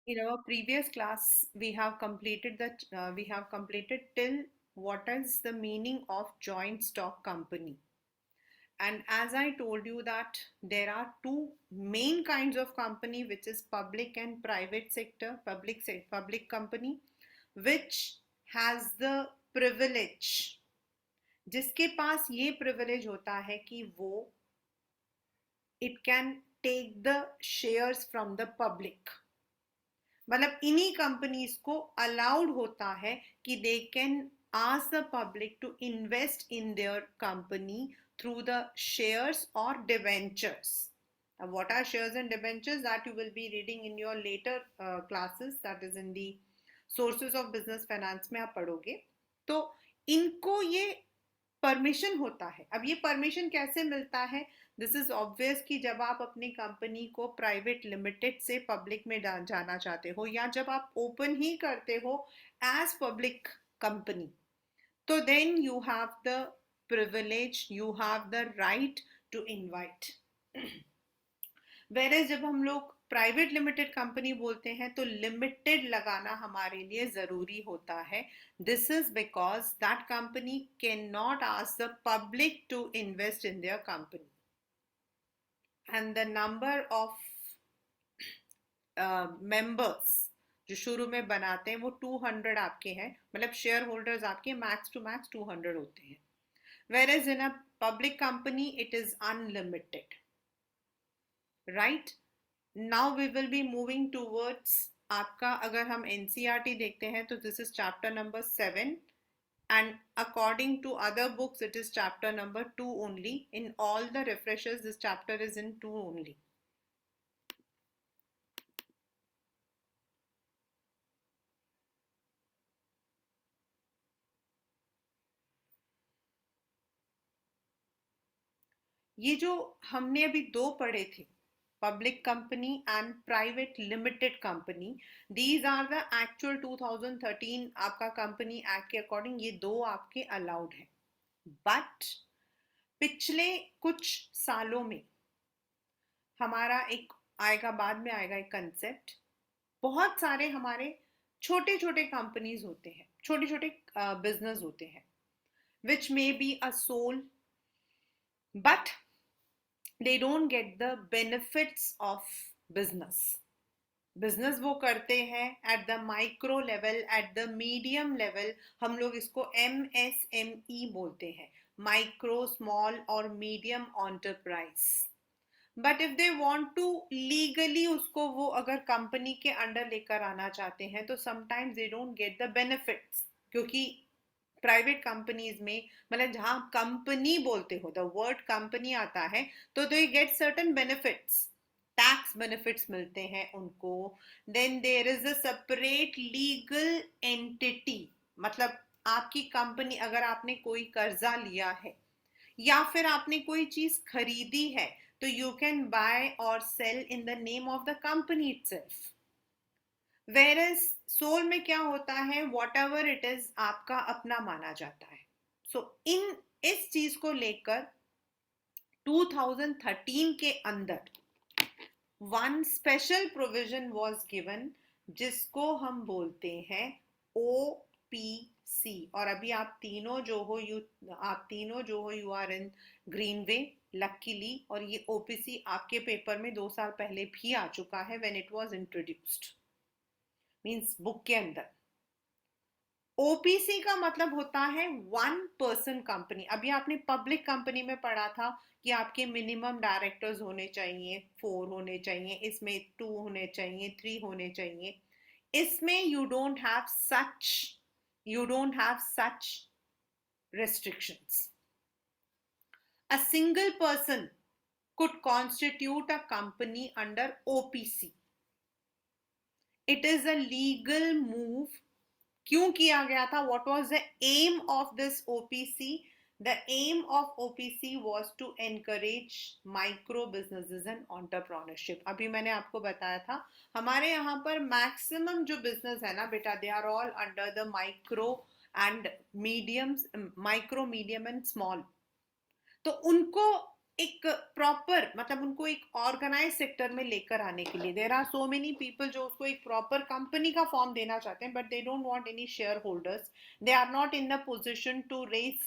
In our previous class, we have completed till what is the meaning of joint stock company. And as I told you that there are two main kinds of company, which is public and private sector, public company, which has the privilege, जिसके पास ये privilege होता है कि वो it can take the shares from the public. मतलब इन्हीं companies को allowed होता है कि they can ask the public to invest in their company through the shares or debentures. Now, what are shares and debentures? That you will be reading in your later classes, that is in the sources of business finance में आप पढ़ोगे. तो इनको ये permission होता है. अब ये परमिशन कैसे मिलता है? दिस इज ऑब्वियस कि जब आप अपनी कंपनी को प्राइवेट लिमिटेड से पब्लिक में जाना चाहते हो, या जब आप ओपन ही करते हो एज पब्लिक कंपनी, तो then you have the privilege, you have the right to invite. Whereas जब हम लोग प्राइवेट लिमिटेड कंपनी बोलते हैं तो लिमिटेड लगाना हमारे लिए जरूरी होता है. This is because that company can not ask the public to invest in their company, and the number of members जो शुरू में बनाते हैं वो 200 आपके हैं, मतलब शेयर होल्डर्स आपके मैक्स टू मैक्स 200 होते हैं. Whereas in a public company it is unlimited. Right, now we will be moving towards आपका, अगर हम एनसीईआरटी देखते हैं तो this is chapter number 7, and according to other books it is chapter number 2 only. In all the refreshers this chapter is in 2 only. ये जो हमने अभी दो पढ़े थे, public company and private limited company, these are the actual 2013 आपका company act के according ये दो आपके अलाउड है. बट पिछले कुछ सालों में हमारा एक आएगा, बाद में आएगा एक कंसेप्ट. बहुत सारे हमारे छोटे छोटे कंपनीज होते हैं, छोटे छोटे बिजनेस होते हैं, which may be a sole, but they don't get the benefits of business. Business वो करते हैं at the micro level, at the medium level. हम लोग इसको MSME बोलते हैं, माइक्रो स्मॉल और medium enterprise. But if they want to legally उसको वो अगर कंपनी के अंडर लेकर आना चाहते हैं तो sometimes they don't get the benefits, क्योंकि प्राइवेट कंपनीज में, मतलब जहां कंपनी बोलते हो, द वर्ड कंपनी आता है, तो they get certain benefits, tax benefits मिलते हैं उनको. Then there is a separate legal entity, मतलब आपकी कंपनी, अगर आपने कोई कर्जा लिया है या फिर आपने कोई चीज खरीदी है, तो यू कैन बाय और sell in the name of the company itself. Whereas sole में क्या होता है, वॉट एवर इट इज आपका अपना माना जाता है. सो इन इस चीज को लेकर 2013 के अंदर one special provision was given, जिसको हम बोलते हैं OPC. और अभी आप तीनों जो हो you are in green way luckily, और ये OPC आपके पेपर में 2 साल पहले भी आ चुका है, when it was introduced, means book के अंदर. ओपीसी का मतलब होता है वन पर्सन कंपनी. अभी आपने पब्लिक कंपनी में पढ़ा था कि आपके मिनिमम डायरेक्टर्स होने चाहिए, 4 होने चाहिए, इसमें 2 होने चाहिए, 3 होने चाहिए. इसमें you don't have such restrictions. A single person could constitute a company under OPC. It is a legal move. क्यों किया गया था? What was the aim of this OPC? The aim of OPC was to encourage micro businesses and entrepreneurship. अभी मैंने आपको बताया था हमारे यहाँ पर मैक्सिमम जो बिजनेस है ना बेटा, they are all under the micro medium and small. तो उनको एक प्रॉपर मतलब उनको एक ऑर्गेनाइज सेक्टर में लेकर आने के लिए there are so many people जो उसको एक प्रॉपर कंपनी का फॉर्म देना चाहते हैं, but they don't want any shareholders, they are not in the position to raise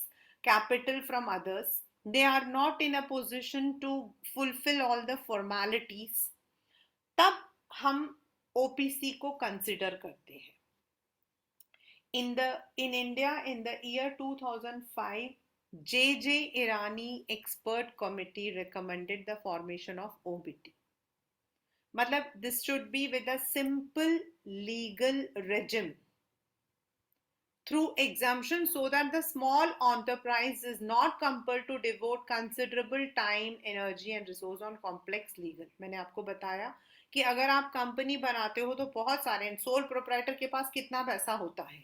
capital from others, they are not in a position to fulfil all the formalities, तब हम OPC को consider करते हैं. In India, in the year 2005, J. Irani expert committee recommended the formation of OBT. मतलब this should be with a simple legal regime through exemption so that the small enterprise is not compelled to devote considerable time, energy and resource on complex legal. मैंने आपको बताया कि अगर आप company बनाते हो तो बहुत सारे सोल प्रोप्राइटर के पास कितना पैसा होता है,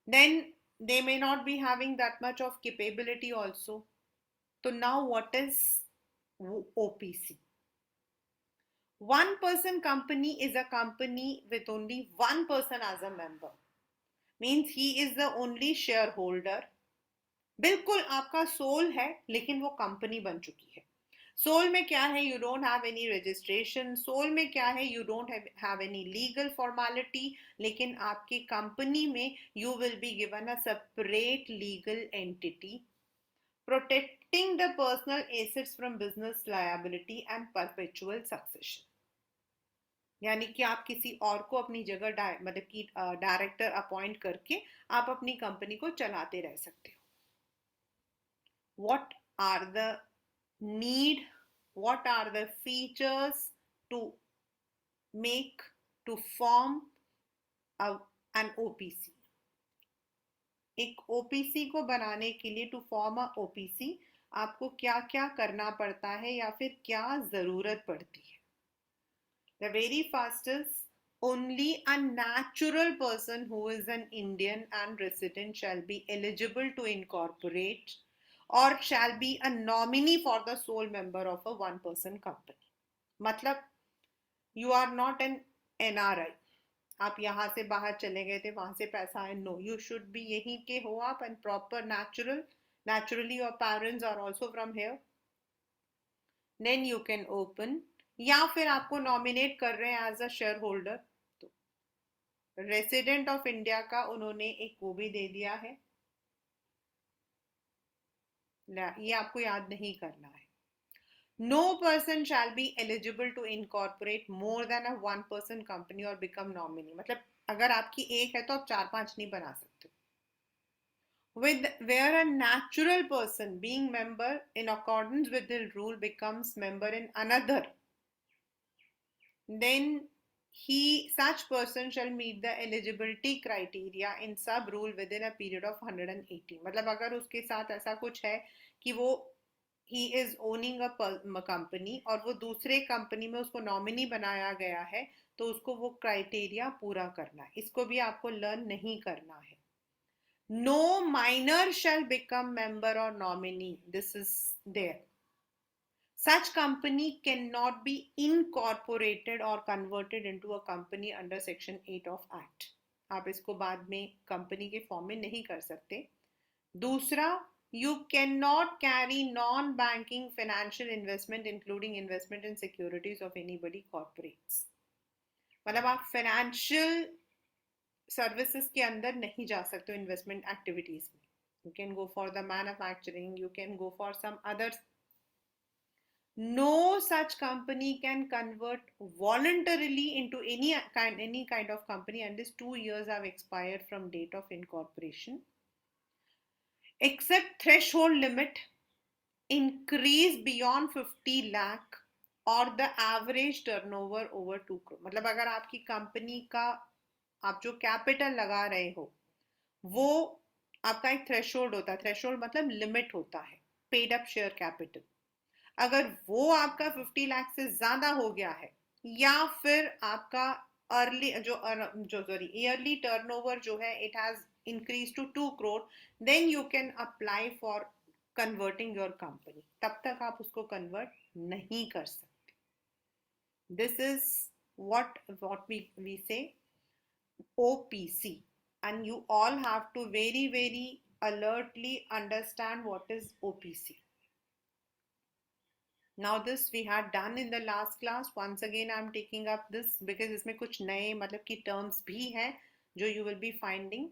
then they may not be having that much of capability also. So now what is OPC? One person company is a company with only one person as a member. Means he is the only shareholder. बिल्कुल आपका soul है लेकिन वो company बन चुकी है. Soul में क्या है, you don't have any registration. Sole में क्या है, you don't have any legal formality, लेकिन आपकी कंपनी में you will be given a separate legal entity protecting the personal assets from business liability and perpetual succession. यानी कि आप किसी और को अपनी जगह मतलब कि डायरेक्टर अपॉइंट करके आप अपनी कंपनी को चलाते रह सकते हो. What are the need, what are the features to make, to form an OPC? एक OPC को बनाने के लिए, to form a OPC, आपको क्या क्या करना पड़ता है या फिर क्या जरूरत पड़ती है? The very first is only a natural person who is an Indian and resident shall be eligible to incorporate or shall be a nominee for the sole member of a one person company. मतलब you are not an NRI, आप यहाँ से बाहर चले गए थे, वहां से पैसा है, नो, यू शुड बी यहीं के हो आप and proper naturally your parents are also from here, then you can open. या फिर आपको नॉमिनेट कर रहे हैं एज अ शेयर होल्डर, तो रेसिडेंट ऑफ इंडिया का उन्होंने एक वो भी दे दिया है, ये आपको याद नहीं करना है. No person shall be eligible to incorporate more than a one person company or become nominee. मतलब अगर आपकी एक है तो आप 4-5 नहीं बना सकते. With where a natural person being member in accordance with the rule becomes member in another, then such person shall meet the eligibility criteria in sub rule within a period of 180. मतलब अगर उसके साथ ऐसा कुछ है कि वो he is owning a company और वो दूसरे कंपनी में उसको नॉमिनी बनाया गया है, तो उसको वो क्राइटेरिया पूरा करना है. इसको भी आपको लर्न नहीं करना है. No minor shall become member or nominee. This is there. Such company cannot be incorporated or converted into a company under section 8 of Act. आप इसको बाद में कंपनी के फॉर्म में नहीं कर सकते. दूसरा, you cannot carry non-banking financial investment including investment in securities of anybody corporates. मतलब आप फाइनेंशियल सर्विसेज के अंदर नहीं जा सकते हो इन्वेस्टमेंट एक्टिविटीज में. You can go for the manufacturing, you can go for some other. No such company can convert voluntarily into any kind of company unless 2 years have expired from date of incorporation, except threshold limit increase beyond 50 lakh or the average turnover over 2 crore. मतलब अगर आपकी company का आप जो capital लगा रहे हो वो आपका एक थ्रेशोल्ड होता है. थ्रेशोल्ड मतलब लिमिट होता है पेड अप शेयर कैपिटल. अगर वो आपका 50 लाख से ज्यादा हो गया है या फिर आपका ईयरली टर्नओवर जो है it has increase to 2 crore, then you can apply for converting your company. तब तक आप उसको कन्वर्ट नहीं कर सकते. This is what we say OPC, and you all have to very alertly understand what is OPC. Now this we had done in the last class. Once again I am taking up this because इसमें कुछ नए मतलब की terms भी हैं जो you will be finding.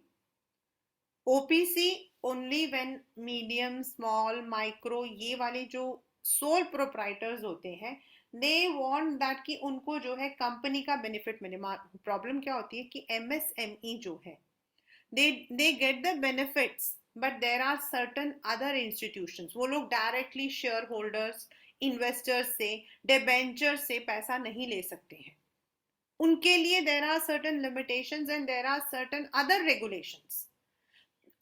OPC only when medium, small, micro ये वाले जो sole proprietors होते हैं they want that कि उनको जो है कंपनी का बेनिफिट मिले. प्रॉब्लम क्या होती है कि MSME जो है they get the benefits but there are certain other institutions वो लोग directly shareholders इन्वेस्टर्स से डिबेंचर से पैसा नहीं ले सकते हैं. उनके लिए there are certain limitations and there are certain other regulations.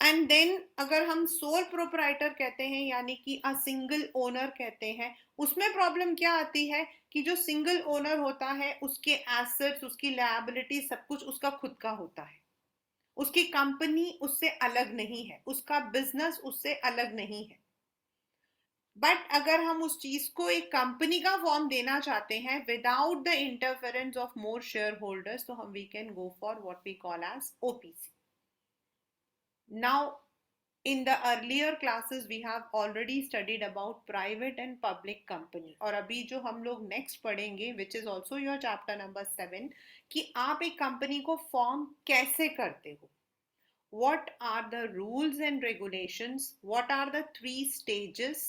And then अगर हम सोल प्रोप्राइटर कहते हैं यानी कि अ सिंगल ओनर कहते हैं, उसमें प्रॉब्लम क्या आती है कि जो सिंगल ओनर होता है उसके एसेट्स, उसकी लायबिलिटी, सब कुछ उसका खुद का होता है. उसकी कंपनी उससे अलग नहीं है, उसका बिजनेस उससे अलग नहीं है. बट अगर हम उस चीज को एक कंपनी का फॉर्म देना चाहते हैं without the interference of more shareholders, तो हम we can go for what we call as OPC. Now in the earlier classes we have already studied about private and public company, और अभी जो हम लोग next पढ़ेंगे which is also your chapter number 7 कि आप एक कंपनी को फॉर्म कैसे करते हो. What are the rules and regulations, what are the 3 stages,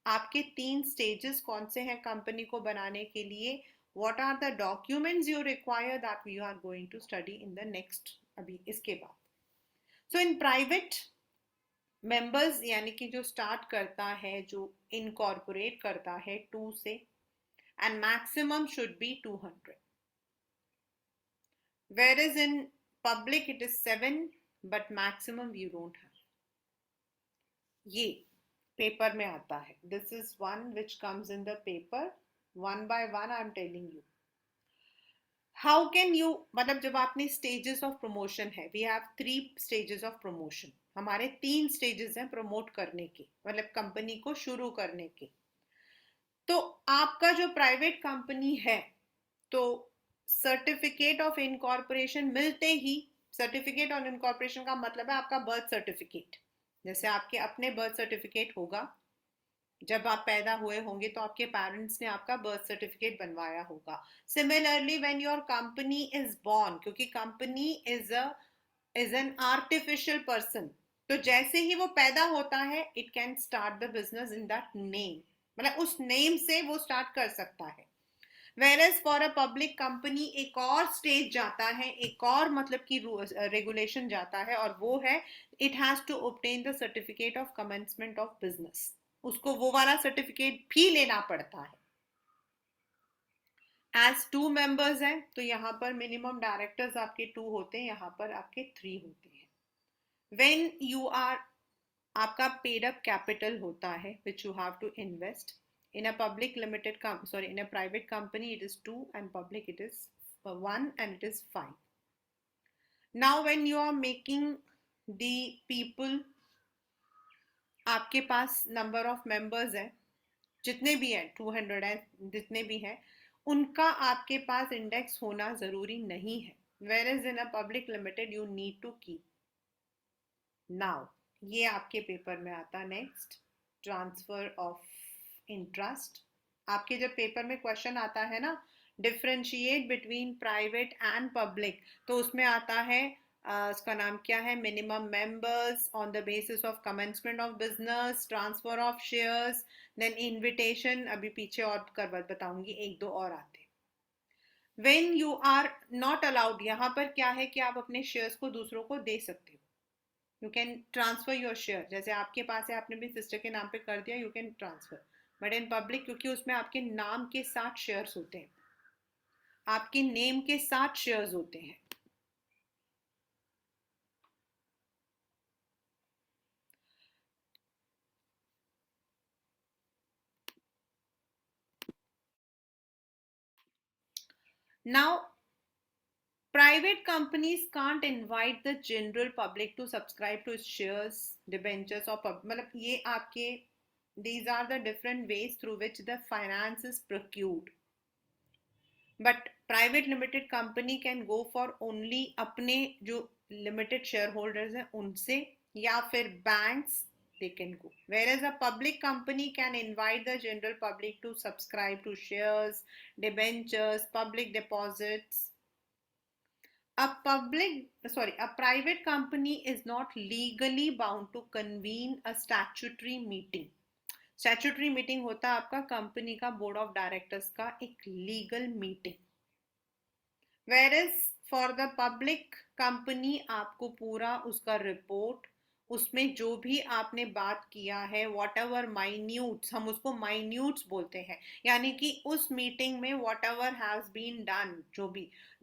आपके 3 stages कौन से हैं कंपनी को बनाने के लिए, what are the documents you require that we are going to study in the next अभी इसके बाद. So in private members यानी कि जो स्टार्ट करता है, जो इनकॉर्पोरेट करता है 2 से, and maximum should be 200, whereas in public it is 7 but maximum you don't have. ये पेपर में आता है. This is one which comes in the paper. One by one I am telling you. How can you मतलब जब आपने stages of promotion है, we have 3 stages of promotion. हमारे 3 stages हैं प्रमोट करने के, मतलब कंपनी को शुरू करने के. तो आपका जो प्राइवेट कंपनी है तो सर्टिफिकेट ऑफ इनकॉर्पोरेशन मिलते ही, सर्टिफिकेट ऑफ इनकॉर्पोरेशन का मतलब है आपका बर्थ सर्टिफिकेट. जैसे आपके अपने बर्थ सर्टिफिकेट होगा, जब आप पैदा हुए होंगे तो आपके पेरेंट्स ने आपका बर्थ सर्टिफिकेट बनवाया होगा. Similarly when your company is born, क्योंकि company is an artificial person, तो जैसे ही वो पैदा होता है it can start the business in that name, मतलब उस नेम से वो स्टार्ट कर सकता है. Whereas for a public company एक और स्टेज जाता है, एक और मतलब की रेगुलेशन जाता है, और वो है it has to obtain the certificate of commencement of business. उसको वो वाला सर्टिफिकेट भी लेना पड़ता है. As 2 members हैं तो यहाँ पर मिनिमम डायरेक्टर्स आपके 2 होते हैं, यहाँ पर आपके 3 होते हैं. When you are आपका पेड अप कैपिटल होता है which you have to invest. In a public limited in a private company it is 2 and public it is 1 and it is 5. Now when you are making the people, आपके पास number of members है, जितने भी हैं 200 है, जितने भी हैं उनका आपके पास इंडेक्स होना जरूरी नहीं है. Whereas in a public limited you need to keep. Now ये आपके पेपर में आता. Next, transfer of interest. आपके जब पेपर में क्वेश्चन आता है ना differentiate between private and public, तो उसमें आता है उसका नाम क्या है, minimum members on the basis of commencement of business, transfer of shares, then invitation. अभी पीछे और कर बताऊंगी, 1-2 और आते. When you are not allowed, यहाँ पर क्या है कि आप अपने शेयर्स को दूसरों को दे सकते हो. You can transfer your share, जैसे आपके पास है आपने भी सिस्टर के नाम पे कर दिया, you can transfer. But in public क्योंकि उसमें आपके नाम के साथ शेयर्स होते हैं, आपके नेम के साथ शेयर्स होते हैं. Now private companies can't invite the general public to subscribe to shares, debentures or मतलब ये आपके, these are the different ways through which the finance is procured. But private limited company can go for only अपने जो limited shareholders हैं उनसे, या फिर banks they can go. Whereas a public company can invite the general public to subscribe to shares, debentures, public deposits. A private company is not legally bound to convene a statutory meeting. Statutory meeting होता है आपका company का board of directors का एक legal meeting. Whereas for the public company आपको पूरा उसका report, उसमें जो भी आपने बात किया है, वॉट एवर माइन्यूट्स, हम उसको माइन्यूट्स बोलते हैं, यानी कि उस मीटिंग में whatever has been done,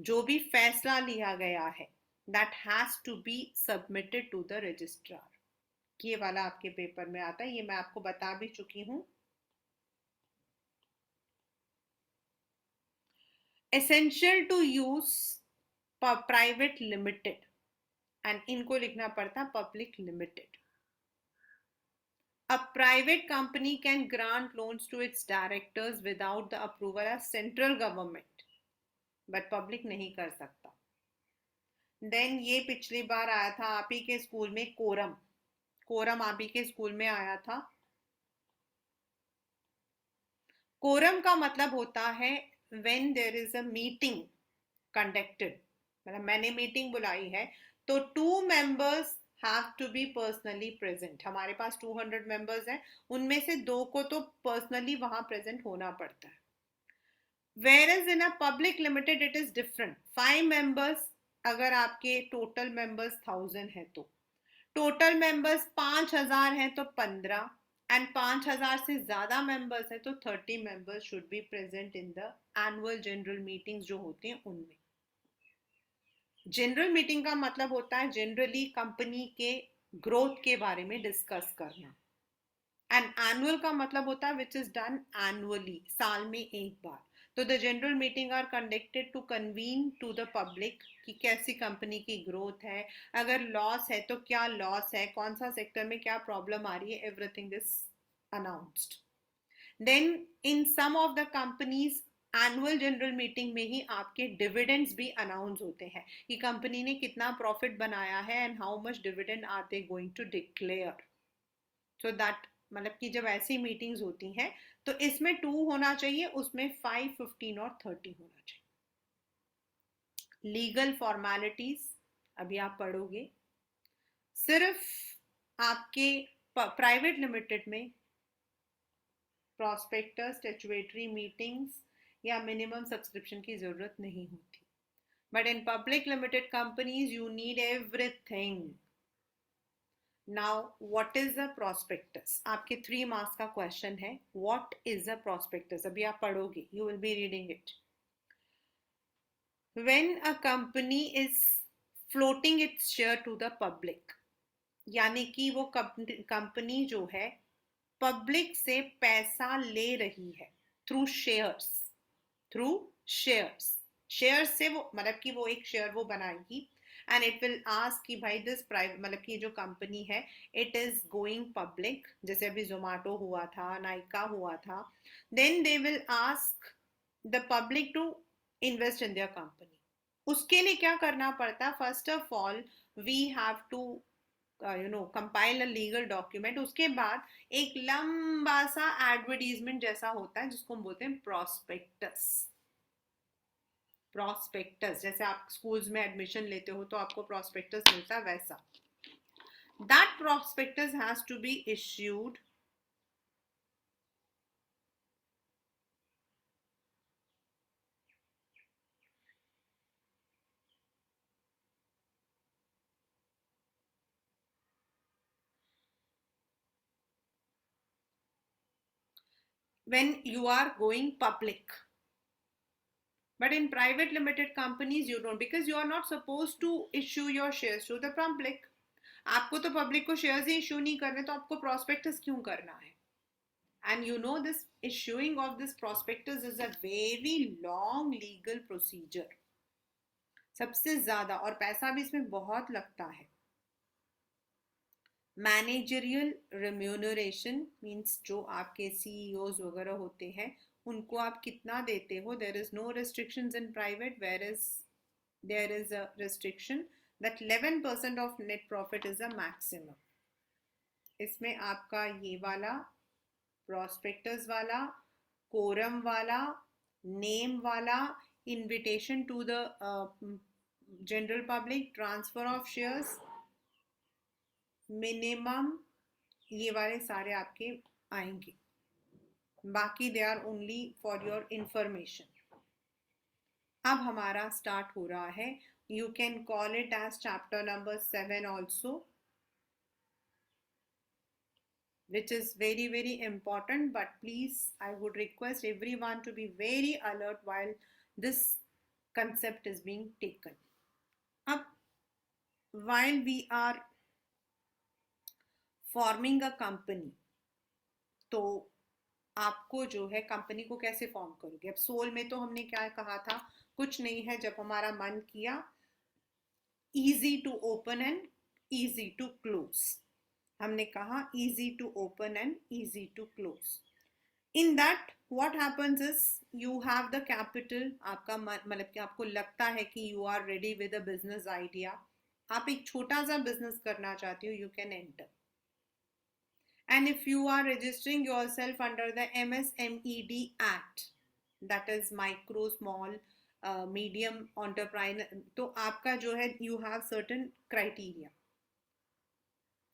जो भी फैसला लिया गया है, that has to be submitted to the registrar. ये वाला आपके पेपर में आता है, ये मैं आपको बता भी चुकी हूं. Essential to use private limited, and इनको लिखना पड़ता public limited. A private company can grant loans to its directors without the approval of central government, but public नहीं कर सकता. Then ये पिछली बार आया था आप ही के स्कूल में, कोरम आप ही के स्कूल में आया था. कोरम का मतलब होता है when there is a meeting conducted, मतलब मैंने मीटिंग बुलाई है तो 2 members have to be personally present. हमारे पास 200 members हैं, उनमें से 2 को तो personally वहां present होना पड़ता है. Whereas in a public limited it is different. 5 members, अगर आपके total members 1000 है तो total members 5000 है तो 15, and 5000 से ज्यादा members है तो 30 members should be present in the annual general meetings जो होती हैं उनमें. जनरल मीटिंग का मतलब होता है जनरली कंपनी के ग्रोथ के बारे में डिस्कस करना. एंड एनुअल का मतलब होता है विच इज डन एनुअली, साल में एक बार. तो the general meeting are conducted to convene to the public कि कैसी कंपनी की ग्रोथ है, अगर लॉस है तो क्या लॉस है, कौन सा सेक्टर में क्या प्रॉब्लम आ रही है, everything is announced. Then in some of the companies annual general meeting में ही आपके डिविडेंड्स भी अनाउंस होते हैं कि कंपनी ने कितना प्रॉफिट बनाया है and how much dividend are they going to declare. So that मतलब कि जब ऐसी मीटिंग्स होती हैं तो इसमें 2 होना चाहिए, उसमें 5, 15 और 30 होना चाहिए. लीगल फॉर्मेलिटीज अभी आप पढ़ोगे. सिर्फ आपके प्राइवेट लिमिटेड में प्रॉस्पेक्टस, स्टैट्यूटरी मीटिंग्स या मिनिमम सब्सक्रिप्शन की जरूरत नहीं होती. But in public limited companies you need everything. Now what is a prospectus, आपके 3 मार्क्स का क्वेश्चन है. व्हाट इज अ प्रॉस्पेक्टस, अभी आप पढ़ोगे, you will be reading it. When a company is floating its share to the public, यानी कि वो company जो है पब्लिक से पैसा ले रही है थ्रू शेयर्स. शेयर्स से वो मतलब कि वो एक शेयर वो बनाएगी एंड इट विल आस्क कि भाई दिस प्राइवेट मतलब कि जो कंपनी है इट इज गोइंग पब्लिक, जैसे अभी जोमेटो हुआ था, नाइका हुआ था. Then they will ask the public to invest in their company. उसके लिए क्या करना पड़ता है, first of all we have to compile a legal document. उसके बाद एक लंबा सा एडवर्टीजमेंट जैसा होता है जिसको हम बोलते हैं प्रॉस्पेक्टस. जैसे आप स्कूल्स में एडमिशन लेते हो तो आपको प्रॉस्पेक्टस मिलता है, वैसा. That prospectus has to be issued when you are going public. But in private limited companies you don't, because you are not supposed to issue your shares to the public. आपको तो public को shares ही issue नहीं करने, तो आपको prospectus क्यों करना है? And you know this issuing of this prospectus is a very long legal procedure, सबसे ज्यादा, और पैसा भी इसमें बहुत लगता है. मैनेजरियल रेम्यूनरेशन मीन्स जो आपके सीईओज वगैरह होते हैं उनको आप कितना देते हो. There is no restrictions in private, where is there is a restriction that 11% of net profit is a maximum. इसमें आपका ये वाला प्रोस्पेक्टस वाला, कोरम वाला, नेम वाला, invitation to the general public, transfer of shares, minimum, ये वाले सारे आपके आएंगे। बाकी they are only for your information. अब हमारा स्टार्ट हो रहा है। You can call it as chapter number 7 also, which is very important, but please I would request everyone to be very alert while this concept is being taken up. While we are forming a company, तो आपको जो है company को कैसे form करोगे? अब soul में तो हमने क्या कहा था, कुछ नहीं है, जब हमारा मन किया, easy to open and easy to close. हमने कहा easy to open and easy to close. In that what happens is you have the capital, आपका मतलब कि आपको लगता है कि you are ready with a business idea, आप एक छोटा सा बिजनेस करना चाहते हो, you can enter. And if you are registering yourself under the MSMED Act, that is micro small medium enterprise, तो आपका जो है you have certain criteria.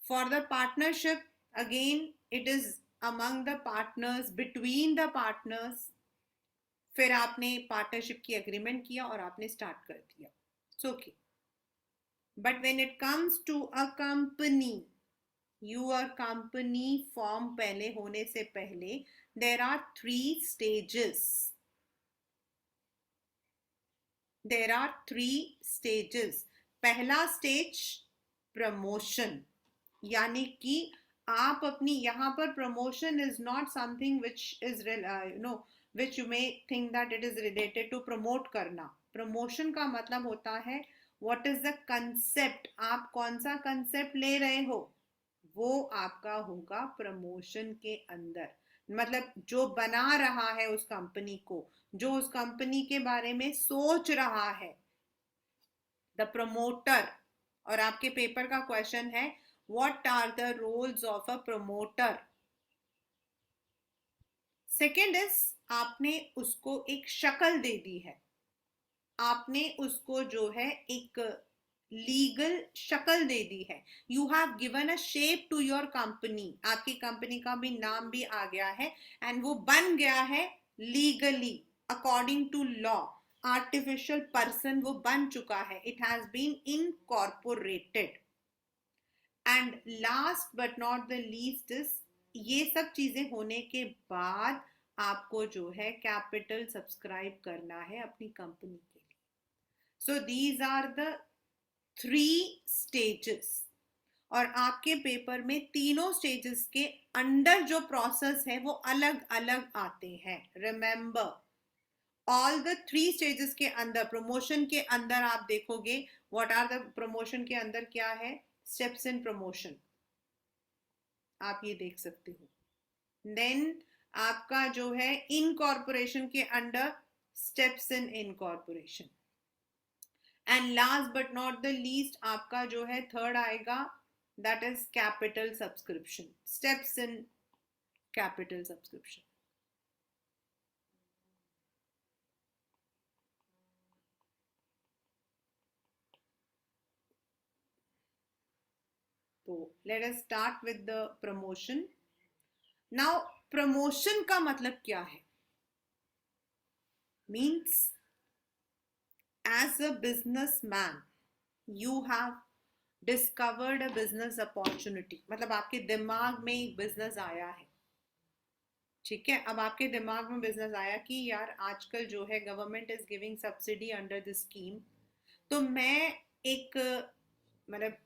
For the partnership, again it is among the partners, between the partners. फिर आपने partnership की agreement किया और आपने स्टार्ट कर दिया, it's okay. But when it comes to a company, your company form पहले होने से पहले there are 3 stages. There are 3 stages. पहला स्टेज प्रमोशन, यानी कि आप अपनी यहाँ पर promotion is not something which is which you may think that it is related to promote करना। प्रमोशन का मतलब होता है व्हाट इज द कंसेप्ट, आप कौन सा कंसेप्ट ले रहे हो, वो आपका होगा प्रमोशन के अंदर। मतलब जो बना रहा है उस कंपनी को, जो उस कंपनी के बारे में सोच रहा है, द प्रमोटर। और आपके पेपर का क्वेश्चन है what are the roles of a promoter. Second is आपने उसको एक शक्ल दे दी है, आपने उसको जो है एक लीगल शक्ल दे दी है। You have given a shape to your company, आपकी कंपनी का भी नाम भी आ गया है एंड वो बन गया है legally according to law. Artificial person वो बन चुका है, it has been incorporated. And last but not the least is, ये सब चीजें होने के बाद आपको जो है कैपिटल सब्सक्राइब करना है अपनी कंपनी के लिए। So these are the 3 stages. और आपके पेपर में तीनों स्टेजेस के अंडर जो प्रोसेस है वो अलग अलग आते हैं। रिमेंबर, ऑल द 3 स्टेजेस के अंदर, प्रमोशन के अंदर आप देखोगे व्हाट आर द, प्रमोशन के अंदर क्या है, स्टेप्स इन प्रमोशन, आप ये देख सकते हो। देन आपका जो है इनकॉर्पोरेशन के under steps in incorporation. And last but not the least आपका जो है थर्ड आएगा, that is capital subscription, steps in capital subscription. तो let us start with the promotion. Now promotion का मतलब क्या है? Means as a businessman you have discovered a business opportunity, मतलब आपके दिमाग में एक बिजनेस आया है, ठीक है। अब आपके दिमाग में बिजनेस आया कि यार आजकल जो है government is giving subsidy under this scheme, तो मैं एक मतलब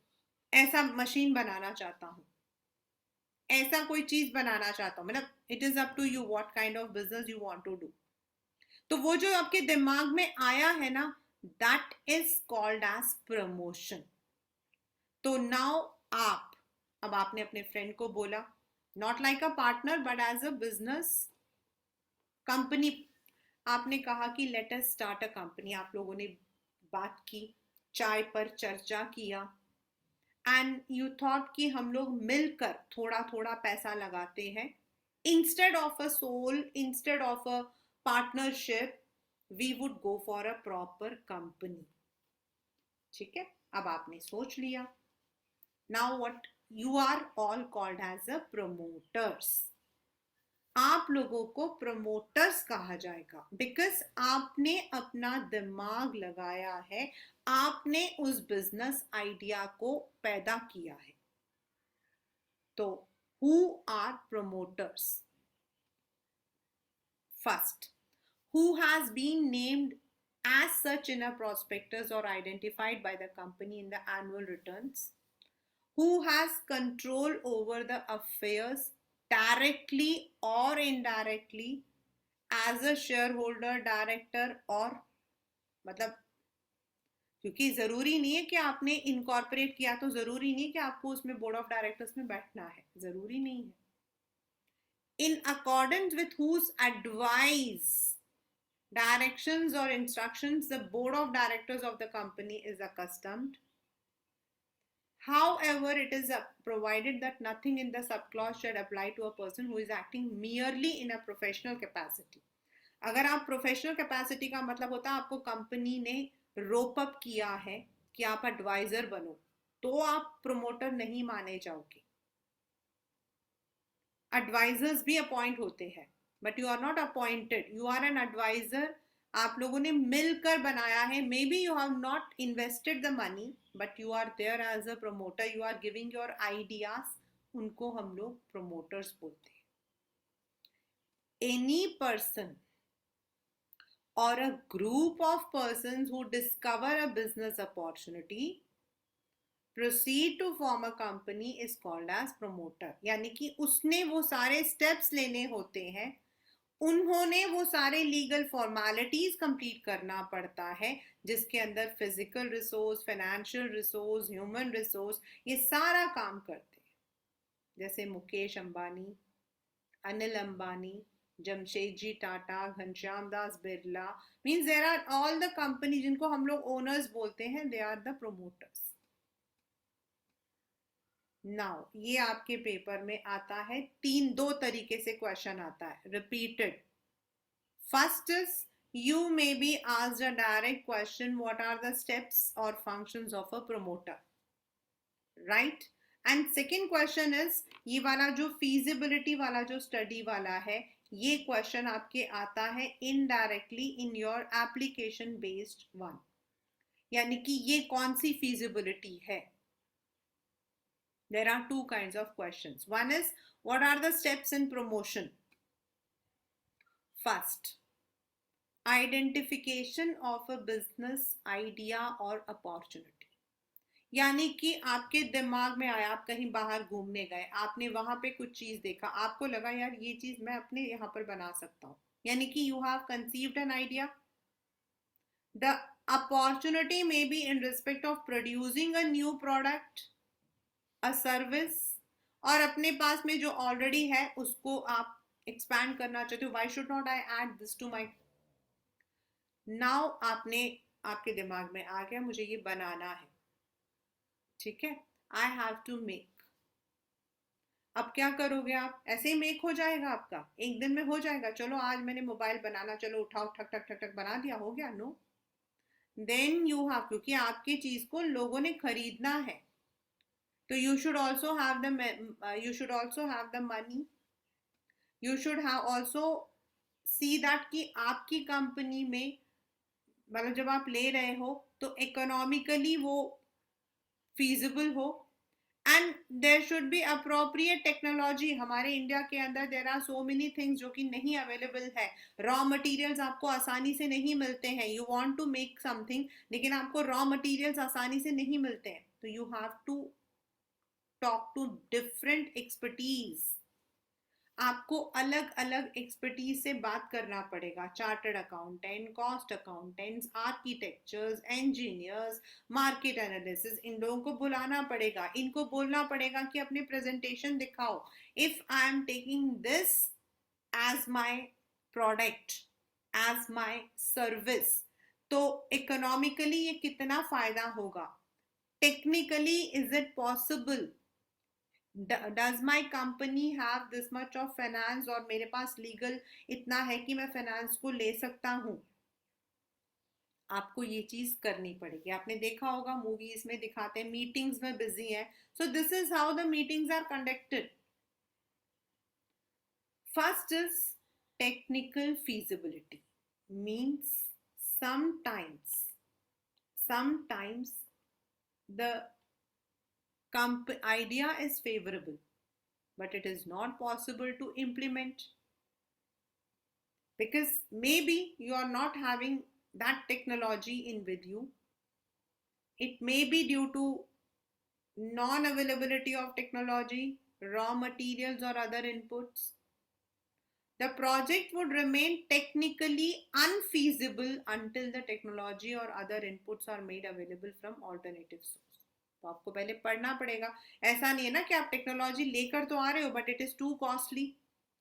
ऐसा मशीन बनाना चाहता हूँ, ऐसा कोई चीज बनाना चाहता हूँ, मतलब it is up to you what kind of business you want to do. तो वो जो आपके दिमाग में आया है ना, that is called as promotion. तो नाउ अब आपने अपने फ्रेंड को बोला, not like a partner but as a business company, आपने कहा कि let us start a company. आप लोगों ने बात की, चाय पर चर्चा किया एंड यू थॉट कि हम लोग मिलकर थोड़ा थोड़ा पैसा लगाते हैं, instead of a sole, instead of a partnership, we would go for a proper company. ठीक है, अब आपने सोच लिया. Now what, you are all called as a promoters. आप लोगों को प्रमोटर्स कहा जाएगा बिकॉज आपने अपना दिमाग लगाया है, आपने उस बिजनेस आइडिया को पैदा किया है. तो who are promoters? First, who has been named as such in a prospectus or identified by the company in the annual returns, who has control over the affairs directly or indirectly as a shareholder, director or, मतलब क्योंकि जरूरी नहीं है कि आपने incorporate किया तो जरूरी नहीं है कि आपको उसमें बोर्ड ऑफ डायरेक्टर्स में बैठना है, जरूरी नहीं है. In accordance with whose advice, directions or instructions the board of directors of the company is accustomed. However, it is provided that nothing in the subclause should apply to a person who is acting merely in a professional capacity. अगर आप professional capacity का मतलब होता है आपको company ने रोप up किया है कि आप एडवाइजर बनो, तो आप प्रमोटर नहीं माने जाओगे. एडवाइजर्स भी अपॉइंट होते हैं, but you are not appointed, you are an adviser. आप लोगों ने मिलकर बनाया है, may be you have not invested the money, but you are there as a promoter, you are giving your ideas. उनको हम लोग प्रमोटर्स बोलते हैं. Any person or a group of persons who discover a business opportunity, proceed to form a company is called as promoter. यानी कि उसने वो सारे steps लेने होते हैं, उन्होंने वो सारे लीगल फॉर्मेलिटीज कंप्लीट करना पड़ता है, जिसके अंदर physical resource, financial resource, human resource, ये सारा काम करते हैं. जैसे Mukesh Ambani, Anil Ambani, Jamshedji Tata, Ghanshyam Das Birla, means there are all the company जिनको हम लोग ओनर्स बोलते हैं, they are the promoters. Now ये आपके पेपर में आता है, दो तरीके से क्वेश्चन आता है, repeated. First is you may be asked a direct question, what are the steps or functions of a promoter, right? And second question is ये वाला जो feasibility वाला जो study वाला है, ये क्वेश्चन आपके आता है indirectly in your application based one. यानी कि ये कौन सी feasibility है. There are two kinds of questions. One is what are the steps in promotion? First, identification of a business idea or opportunity. यानी कि आपके दिमाग में आया, आप कहीं बाहर घूमने गए, आपने वहां पे कुछ चीज देखा, आपको लगा यार ये चीज मैं अपने यहाँ पर बना सकता हूँ, यानी कि you have conceived an idea. The opportunity may be in respect of producing a new product, a service, और अपने पास में जो ऑलरेडी है उसको आप एक्सपैंड करना चाहते हो. Why should not I add this to my. Now आपके दिमाग में आ गया मुझे ये बनाना है, ठीक है, आई हैव टू मेक. अब क्या करोगे आप, ऐसे ही मेक हो जाएगा आपका, एक दिन में हो जाएगा, चलो आज मैंने मोबाइल बनाना, चलो उठाओ ठक ठक ठक ठक बना दिया, हो गया? नो. देन यू हैव, क्योंकि आपकी चीज को लोगों ने खरीदना है, तो you should also have the money, you should have also see that कि आपकी कंपनी में, मतलब जब आप ले रहे हो तो इकोनॉमिकली वो फीजिबल हो, and there should be appropriate technology. हमारे इंडिया के अंदर there are so many things जो कि नहीं अवेलेबल है. रॉ मटेरियल्स आपको आसानी से नहीं मिलते हैं. You want to make something, लेकिन आपको रॉ मटेरियल्स आसानी से नहीं मिलते हैं, तो you have to talk to different expertise. आपको अलग अलग एक्सपर्टीज से बात करना पड़ेगा. Chartered accountant, cost accountants, architectures, engineers, market analysis, इन लोगों को बुलाना पड़ेगा. इनको बोलना पड़ेगा कि अपने प्रेजेंटेशन दिखाओ. If I am taking this as my product, as my service, तो इकोनॉमिकली ये कितना फायदा होगा. Technically is it possible? Does my company have this much of finance, और मेरे पास लीगल इतना है कि मैं फाइनेंस को ले सकता हूँ? आपको ये चीज करनी पड़ेगी। आपने देखा होगा मूवीज में दिखाते हैं मीटिंग्स में बिजी है, so this is how the meetings are conducted. First is technical feasibility, means sometimes sometimes the idea is favorable but it is not possible to implement because maybe you are not having that technology in with you. It may be due to non availability of technology, raw materials or other inputs. The project would remain technically unfeasible until the technology or other inputs are made available from alternative source. तो आपको पहले पढ़ना पड़ेगा। ऐसा नहीं है ना कि आप टेक्नोलॉजी लेकर तो आ रहे हो but it is to costly,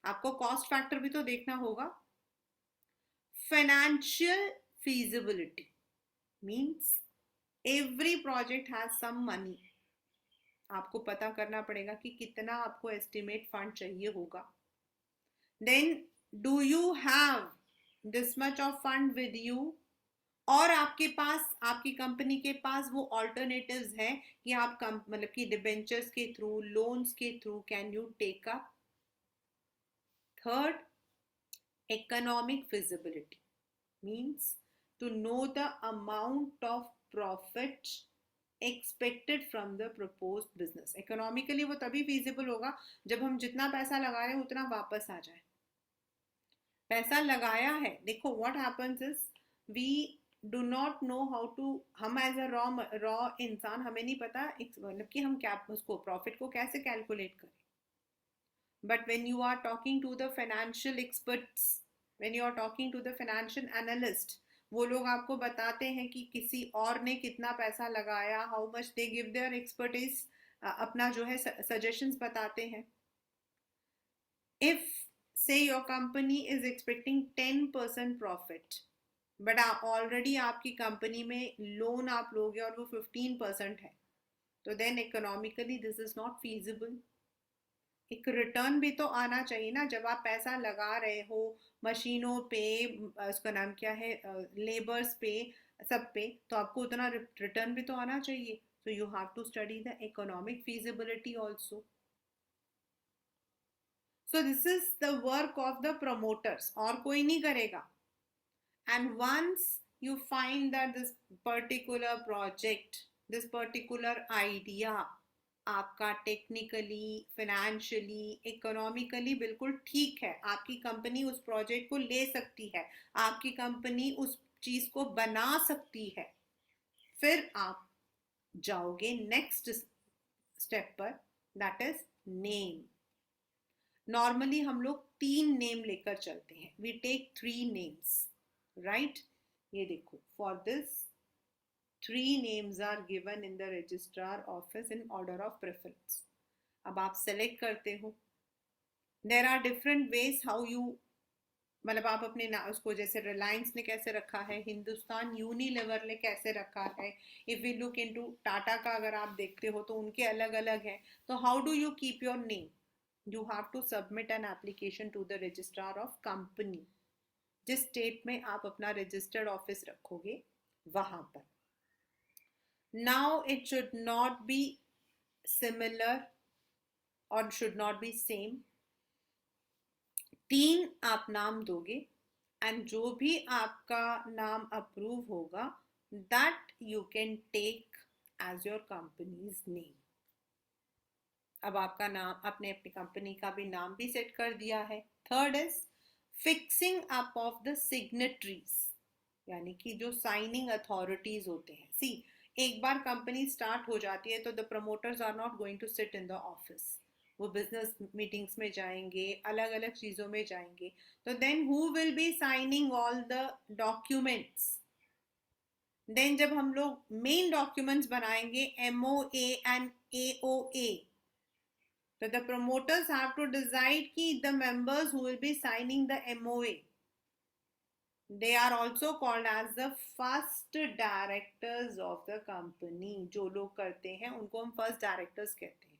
आपको कॉस्ट फैक्टर भी तो देखना होगा। Financial feasibility means every project has some money. आपको पता करना पड़ेगा कि कितना आपको एस्टिमेट फंड चाहिए होगा। Then do you have this much of fund with you, और आपके पास, आपकी कंपनी के पास वो ऑल्टरनेटिव्स हैं कि आप मतलब कि डिबेंचर्स के थ्रू, लोन्स के थ्रू can you take up. Third, economic feasibility means to know the amount of profit expected from the proposed business. Economically वो तभी feasible होगा जब हम जितना पैसा लगा रहे हैं उतना वापस आ जाए। पैसा लगाया है, देखो what happens is we do not know how to, हम एज अ रॉ इंसान हमें नहीं पता मतलब कि हम क्या उसको प्रॉफिट को कैसे कैलकुलेट करें। But when you are talking to the financial experts, when you are talking to the financial analyst, वो लोग आपको बताते हैं कि किसी और ने कितना पैसा लगाया, how much they give their expertise, अपना जो है सजेशंस बताते हैं। If say your company is expecting 10% profit but already आपकी कंपनी में लोन आप लोगे और वो 15% है, तो then economically this is not feasible. एक रिटर्न भी तो आना चाहिए ना, जब आप पैसा लगा रहे हो मशीनों पे, उसका नाम क्या है, लेबर्स पे, सब पे, तो आपको उतना रिटर्न भी तो आना चाहिए। So you have to study the economic feasibility also. So this is the work of the promoters, और कोई नहीं करेगा। And once you find that this particular project, this particular idea आपका टेक्निकली, फाइनेंशियली, इकोनॉमिकली बिल्कुल ठीक है, आपकी company उस प्रोजेक्ट को ले सकती है, आपकी कंपनी उस चीज को बना सकती है, फिर आप जाओगे नेक्स्ट स्टेप पर, दैट इज नेम। नॉर्मली हम लोग 3 नेम लेकर चलते हैं, वी टेक 3 नेम्स, राइट। ये देखो, for this 3 names are given in the registrar office in order of preference. अब आप select करते हो, there are different ways how you, मतलब आप अपने उसको, जैसे रिलायंस ने कैसे रखा है, हिंदुस्तान यूनिलीवर ने कैसे रखा है, if we look into Tata का अगर आप देखते हो तो उनके अलग अलग है। तो how do you keep your name? You have to submit an application to the registrar of company. जिस स्टेट में आप अपना रजिस्टर्ड ऑफिस रखोगे वहां पर। Now it should not be similar or should not be same. 3 आप नाम दोगे एंड जो भी आपका नाम अप्रूव होगा that you can take as your company's name. अब आपका नाम, आपने अपनी कंपनी का भी नाम भी सेट कर दिया है। Third is fixing up of the signatories, यानी कि जो साइनिंग अथॉरिटीज होते हैं। सी, एक बार कंपनी स्टार्ट हो जाती है तो the promoters are not going to sit in the office, वो बिजनेस मीटिंग्स में जाएंगे, अलग अलग चीजों में जाएंगे। तो then who will be signing all the documents? Then जब हम लोग मेन डॉक्यूमेंट्स बनाएंगे, MOA and AOA, so the promoters have to decide ki the members who will be signing the MOA, they are also called as the first directors of the company. जो लोग करते हैं उनको हम first directors कहते हैं.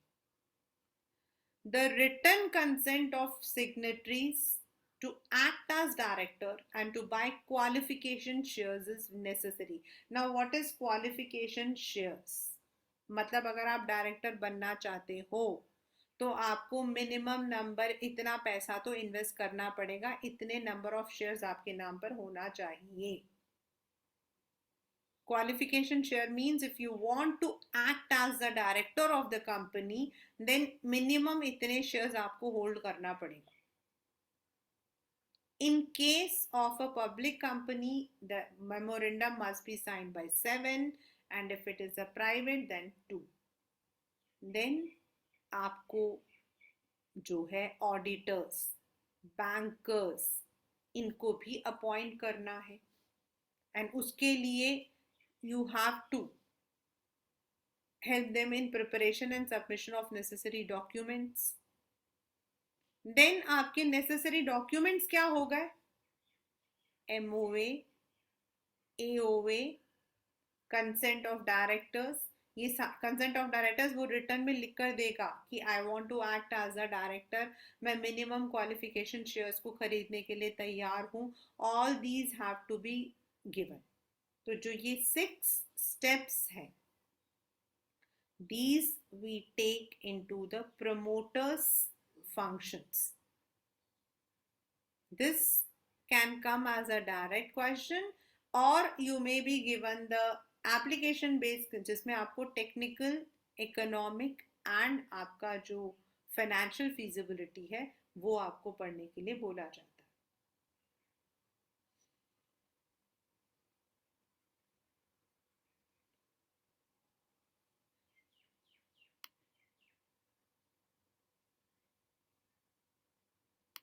The written consent of signatories to act as director and to buy qualification shares is necessary. Now, what is qualification shares? मतलब अगर आप डायरेक्टर बनना चाहते हो तो आपको मिनिमम नंबर इतना पैसा तो इन्वेस्ट करना पड़ेगा, इतने नंबर ऑफ शेयर्स आपके नाम पर होना चाहिए. Qualification share means if you want to act as the director of the company, then minimum इतने shares आपको hold करना पड़ेगा. In case of a public company, the memorandum must be signed by 7, and if it is a private, then 2. Then आपको जो है auditors, bankers, इनको भी appoint करना है, and उसके लिए you have to help them in preparation and submission of necessary documents. Then आपके necessary documents क्या हो गए? MOA, AOA, consent of directors. ये consent of directors वो रिटर्न में लिख कर देगा कि I want to act as a director, मैं minimum qualification shares को खरीदने के लिए तैयार हूँ. All these have to be given. तो जो ये 6 steps हैं, these we take into the promoter's functions. This can come as a direct question, or you may be given the application based जिसमें आपको technical, economic and आपका जो financial feasibility है वो आपको पढ़ने के लिए बोला जाता है.